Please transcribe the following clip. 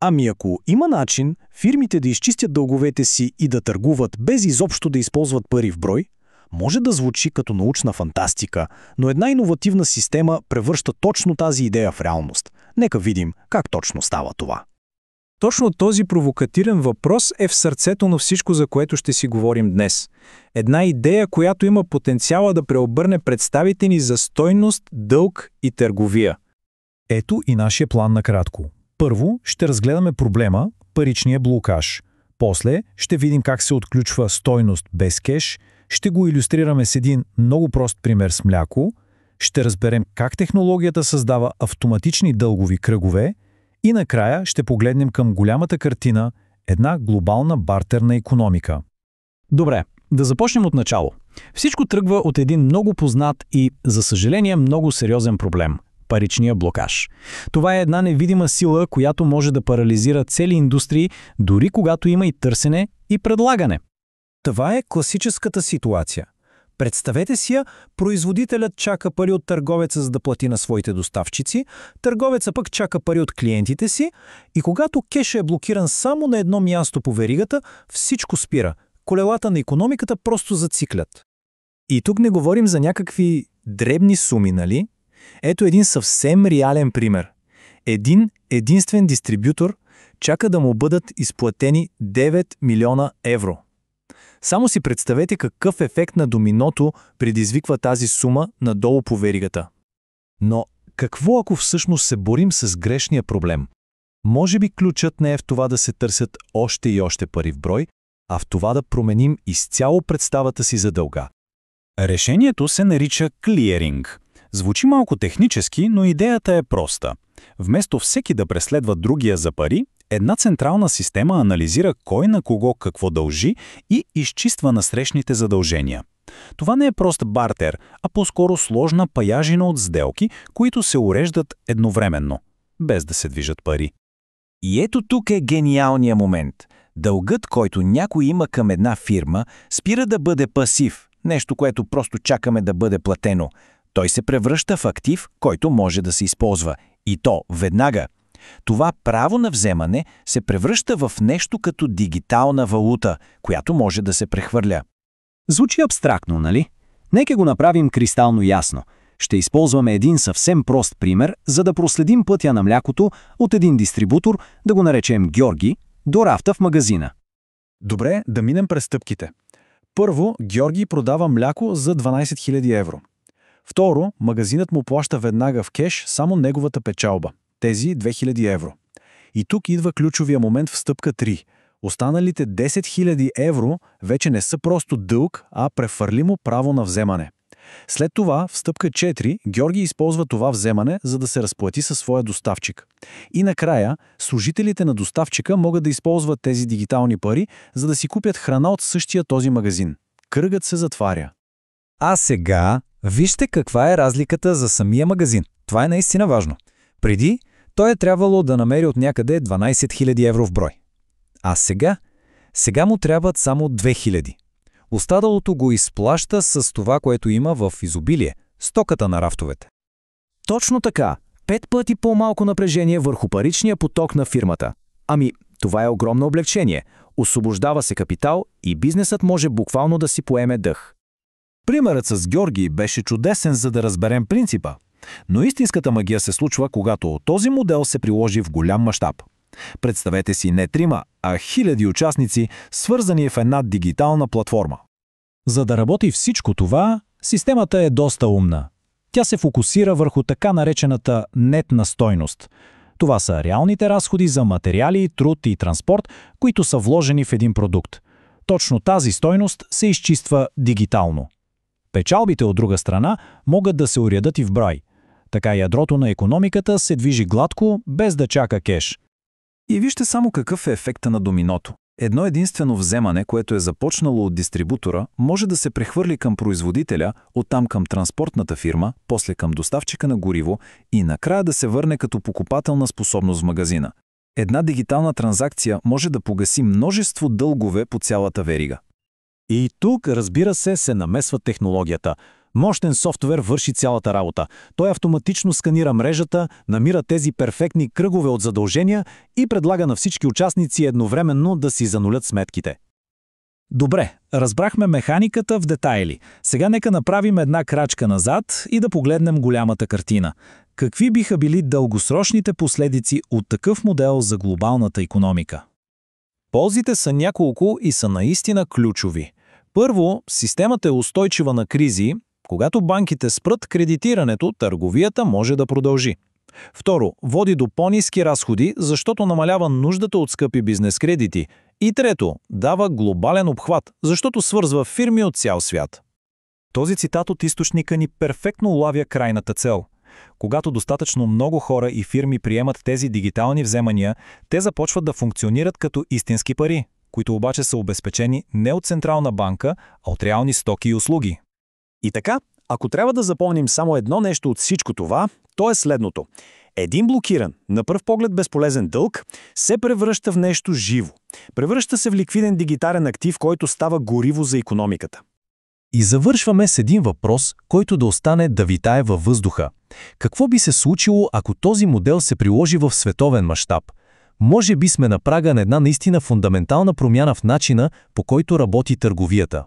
Ами ако има начин фирмите да изчистят дълговете си и да търгуват без изобщо да използват пари в брой, може да звучи като научна фантастика, но една иновативна система превръща точно тази идея в реалност. Нека видим как точно става това. Точно този провокативен въпрос е в сърцето на всичко, за което ще си говорим днес. Една идея, която има потенциала да преобърне представите ни за стойност, дълг и търговия. Ето и нашия план накратко. Първо ще разгледаме проблема – паричния блокаж. После ще видим как се отключва стойност без кеш, ще го илюстрираме с един много прост пример с мляко, ще разберем как технологията създава автоматични дългови кръгове и накрая ще погледнем към голямата картина – една глобална бартерна икономика. Добре, да започнем от начало. Всичко тръгва от един много познат и, за съжаление, много сериозен проблем – паричния блокаж. Това е една невидима сила, която може да парализира цели индустрии, дори когато има и търсене и предлагане. Това е класическата ситуация. Представете си я, производителят чака пари от търговеца за да плати на своите доставчици, търговецът пък чака пари от клиентите си и когато кешът е блокиран само на едно място по веригата, всичко спира. Колелата на икономиката просто зациклят. И тук не говорим за някакви дребни суми, нали? Ето един съвсем реален пример. Един единствен дистрибютор чака да му бъдат изплатени 9 милиона евро. Само си представете какъв ефект на доминото предизвиква тази сума надолу по веригата. Но какво ако всъщност се борим с грешния проблем? Може би ключът не е в това да се търсят още и още пари в брой, а в това да променим изцяло представата си за дълга. Решението се нарича клиринг. Звучи малко технически, но идеята е проста. Вместо всеки да преследва другия за пари, една централна система анализира кой на кого какво дължи и изчиства насрещните задължения. Това не е прост бартер, а по-скоро сложна паяжина от сделки, които се уреждат едновременно, без да се движат пари. И ето тук е гениалният момент. Дългът, който някой има към една фирма, спира да бъде пасив, нещо, което просто чакаме да бъде платено. Той се превръща в актив, който може да се използва. И то веднага. Това право на вземане се превръща в нещо като дигитална валута, която може да се прехвърля. Звучи абстрактно, нали? Нека го направим кристално ясно. Ще използваме един съвсем прост пример, за да проследим пътя на млякото от един дистрибутор, да го наречем Георги, до рафта в магазина. Добре, да минем през стъпките. Първо, Георги продава мляко за 12 000 евро. Второ, магазинът му плаща веднага в кеш само неговата печалба, тези 2000 евро. И тук идва ключовия момент в стъпка 3. Останалите 10 000 евро вече не са просто дълг, а прехвърлимо право на вземане. След това, в стъпка 4, Георги използва това вземане, за да се разплати със своя доставчик. И накрая, служителите на доставчика могат да използват тези дигитални пари, за да си купят храна от същия този магазин. Кръгът се затваря. А сега вижте каква е разликата за самия магазин. Това е наистина важно. Преди той е трябвало да намери от някъде 12 000 евро в брой. А сега му трябват само 2000. Останалото го изплаща с това, което има в изобилие – стоката на рафтовете. Точно така. 5 пъти по-малко напрежение върху паричния поток на фирмата. Ами, това е огромно облегчение. Освобождава се капитал и бизнесът може буквално да си поеме дъх. Примерът с Георги беше чудесен, за да разберем принципа. Но истинската магия се случва, когато този модел се приложи в голям мащаб. Представете си не 3, а 1000 участници, свързани в една дигитална платформа. За да работи всичко това, системата е доста умна. Тя се фокусира върху така наречената нетна стойност. Това са реалните разходи за материали, труд и транспорт, които са вложени в един продукт. Точно тази стойност се изчиства дигитално. Печалбите от друга страна могат да се уредят и в брой. Така ядрото на икономиката се движи гладко, без да чака кеш. И вижте само какъв е ефекта на доминото. Едно единствено вземане, което е започнало от дистрибутора, може да се прехвърли към производителя, оттам към транспортната фирма, после към доставчика на гориво и накрая да се върне като покупателна способност в магазина. Една дигитална транзакция може да погаси множество дългове по цялата верига. И тук, разбира се намесва технологията. Мощен софтуер върши цялата работа. Той автоматично сканира мрежата, намира тези перфектни кръгове от задължения и предлага на всички участници едновременно да си занулят сметките. Добре, разбрахме механиката в детайли. Сега нека направим една крачка назад и да погледнем голямата картина. Какви биха били дългосрочните последици от такъв модел за глобалната икономика? Ползите са няколко и са наистина ключови. Първо, системата е устойчива на кризи. Когато банките спрат кредитирането, търговията може да продължи. Второ, води до по-ниски разходи, защото намалява нуждата от скъпи бизнес кредити. И трето, дава глобален обхват, защото свързва фирми от цял свят. Този цитат от източника ни перфектно улавя крайната цел. Когато достатъчно много хора и фирми приемат тези дигитални вземания, те започват да функционират като истински пари, които обаче са обезпечени не от централна банка, а от реални стоки и услуги. И така, ако трябва да запомним само едно нещо от всичко това, то е следното. Един блокиран, на пръв поглед безполезен дълг, се превръща в нещо живо. Превръща се в ликвиден дигитален актив, който става гориво за икономиката. И завършваме с един въпрос, който да остане да витае във въздуха. Какво би се случило, ако този модел се приложи в световен мащаб? Може би сме на прага на една наистина фундаментална промяна в начина, по който работи търговията.